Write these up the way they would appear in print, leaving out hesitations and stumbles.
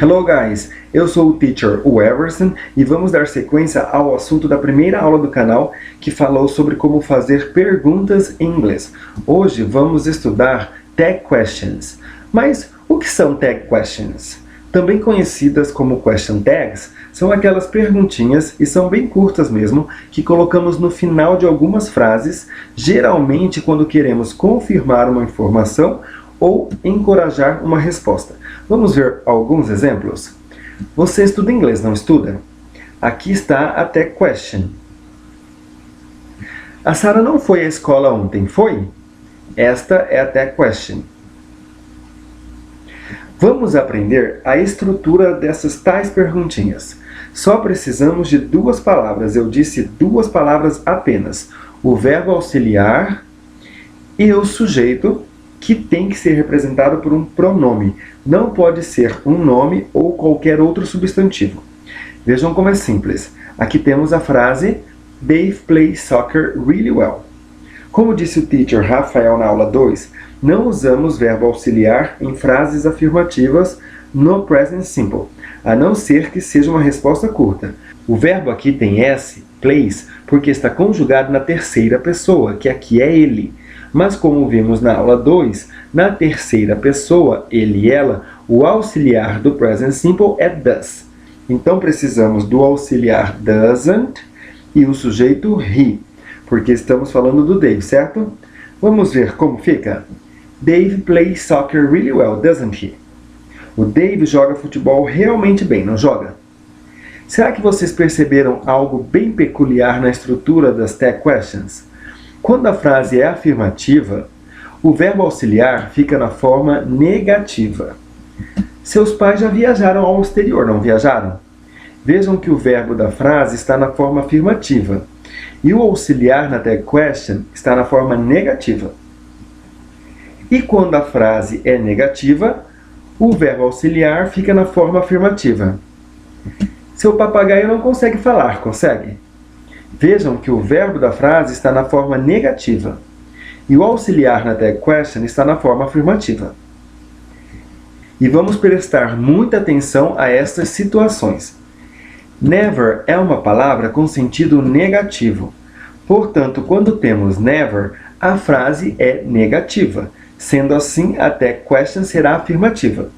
Hello guys, eu sou o teacher Everson e vamos dar sequência ao assunto da primeira aula do canal que falou sobre como fazer perguntas em inglês. Hoje vamos estudar tag questions. Mas o que são tag questions? Também conhecidas como question tags, são aquelas perguntinhas, e são bem curtas mesmo, que colocamos no final de algumas frases, geralmente quando queremos confirmar uma informação ou encorajar uma resposta. Vamos ver alguns exemplos? Você estuda inglês, não estuda? Aqui está a tag question. A Sara não foi à escola ontem, foi? Esta é a tag question. Vamos aprender a estrutura dessas tais perguntinhas. Só precisamos de duas palavras, eu disse duas palavras apenas. O verbo auxiliar e o sujeito, que tem que ser representado por um pronome. Não pode ser um nome ou qualquer outro substantivo. Vejam como é simples. Aqui temos a frase Dave plays soccer really well. Como disse o teacher Rafael na aula 2, não usamos verbo auxiliar em frases afirmativas no present simple, a não ser que seja uma resposta curta. O verbo aqui tem S, plays, porque está conjugado na terceira pessoa, que aqui é ele. Mas como vimos na aula 2, na terceira pessoa, ele e ela, o auxiliar do present simple é does. Então precisamos do auxiliar doesn't e o sujeito he, porque estamos falando do Dave, certo? Vamos ver como fica. Dave plays soccer really well, doesn't he? O Dave joga futebol realmente bem, não joga? Será que vocês perceberam algo bem peculiar na estrutura das tag questions? Quando a frase é afirmativa, o verbo auxiliar fica na forma negativa. Seus pais já viajaram ao exterior, não viajaram? Vejam que o verbo da frase está na forma afirmativa e o auxiliar na tag question está na forma negativa. E quando a frase é negativa, o verbo auxiliar fica na forma afirmativa. Seu papagaio não consegue falar, consegue? Vejam que o verbo da frase está na forma negativa e o auxiliar na tag question está na forma afirmativa. E vamos prestar muita atenção a estas situações. Never é uma palavra com sentido negativo. Portanto, quando temos never, a frase é negativa. Sendo assim, a tag question será afirmativa.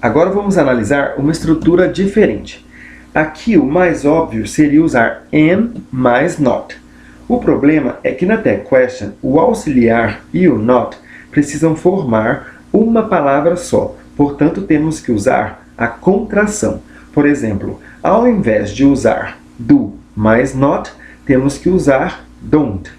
Agora vamos analisar uma estrutura diferente. Aqui o mais óbvio seria usar am mais not. O problema é que na tag question, o auxiliar e o not precisam formar uma palavra só. Portanto, temos que usar a contração. Por exemplo, ao invés de usar do mais not, temos que usar don't.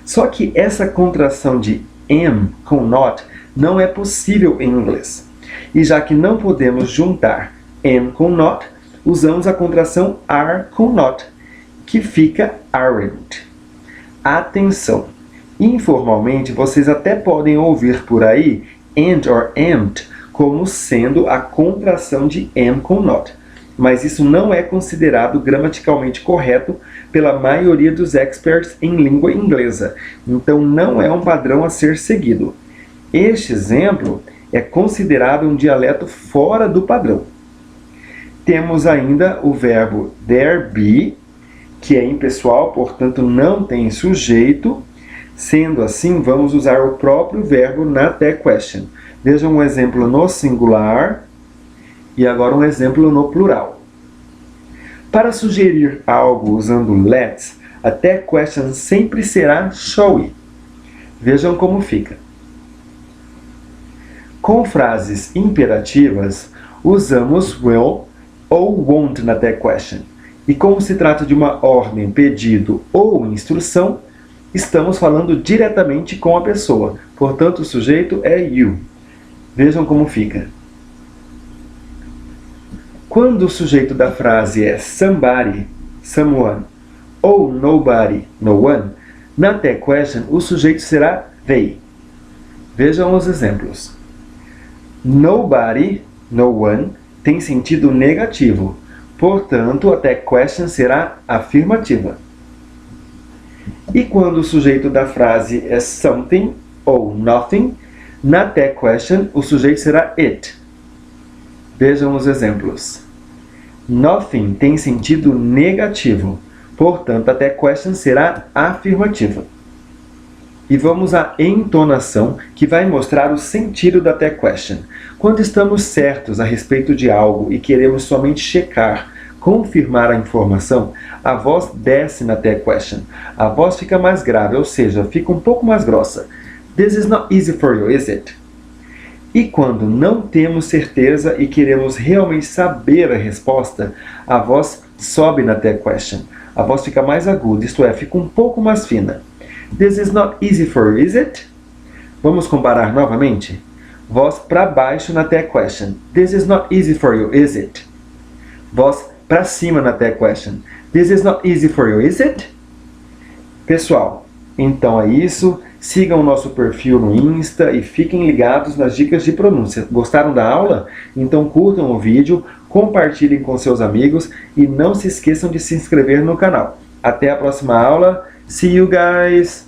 Só que essa contração de am com not não é possível em inglês. E já que não podemos juntar am com not, usamos a contração are com not, que fica aren't. Atenção! Informalmente, vocês até podem ouvir por aí and or amt como sendo a contração de am com not. Mas isso não é considerado gramaticalmente correto pela maioria dos experts em língua inglesa. Então não é um padrão a ser seguido. Este exemplo é considerado um dialeto fora do padrão. Temos ainda o verbo there be, que é impessoal, portanto não tem sujeito. Sendo assim, vamos usar o próprio verbo na tag question. Vejam um exemplo no singular e agora um exemplo no plural. Para sugerir algo usando let's, a tag question sempre será showy. Vejam como fica. Com frases imperativas, usamos will ou won't na tag question. E como se trata de uma ordem, pedido ou instrução, estamos falando diretamente com a pessoa. Portanto, o sujeito é you. Vejam como fica. Quando o sujeito da frase é somebody, someone, ou nobody, no one, na tag question o sujeito será they. Vejam os exemplos. Nobody, no one, tem sentido negativo. Portanto, a tag question será afirmativa. E quando o sujeito da frase é something ou nothing, na tag question o sujeito será it. Vejam os exemplos. Nothing tem sentido negativo, portanto, a that question será afirmativa. E vamos à entonação, que vai mostrar o sentido da that question. Quando estamos certos a respeito de algo e queremos somente checar, confirmar a informação, a voz desce na that question. A voz fica mais grave, ou seja, fica um pouco mais grossa. This is not easy for you, is it? E quando não temos certeza e queremos realmente saber a resposta, a voz sobe na that question. A voz fica mais aguda, isto é, fica um pouco mais fina. This is not easy for you, is it? Vamos comparar novamente? Voz para baixo na that question. This is not easy for you, is it? Voz para cima na that question. This is not easy for you, is it? Pessoal, então é isso. Sigam o nosso perfil no Insta e fiquem ligados nas dicas de pronúncia. Gostaram da aula? Então curtam o vídeo, compartilhem com seus amigos e não se esqueçam de se inscrever no canal. Até a próxima aula. See you guys!